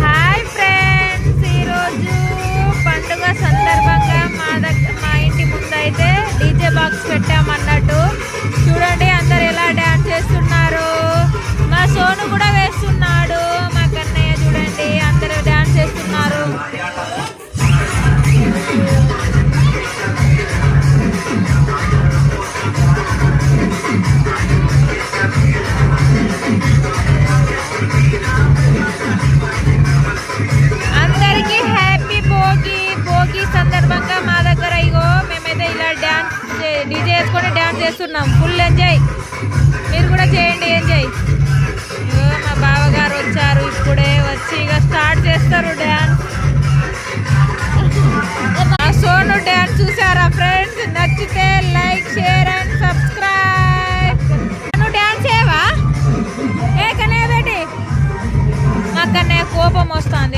Hi friends, ఈరోజు పండుగ సందర్భంగా మా ఇంటి ముందైతే డీజే బాక్స్ పెట్టామన్నట్టు. చూడండి అందరు ఎలా డ్యాన్స్ చేస్తున్నారు. మా సోను కూడా వేస్తున్నాడు. మా కన్నయ్య చూడండి అందరూ డ్యాన్స్ చేస్తున్నారు. అందరికీ హ్యాపీ భోగి సందర్భంగా మా దగ్గర ఇగో మేమైతే ఇలా డ్యాన్స్ డీజే వేసుకొని డ్యాన్స్ చేస్తున్నాం. Full enjoy. మీరు కూడా చేయండి ఎంజాయ్. మా బావగారు వచ్చారు, ఇప్పుడే వచ్చి ఇక స్టార్ట్ చేస్తారు డ్యాన్స్. మా సోను డ్యాన్స్ చూసారా ఫ్రెండ్స్? నచ్చితే లైక్, షేర్ అండ్ సబ్స్క్రైబ్. నువ్వు డ్యాన్స్ చేయవా? ఏ కన్నయ్య బేటి, మా కన్నయ్య కోపం వస్తుంది.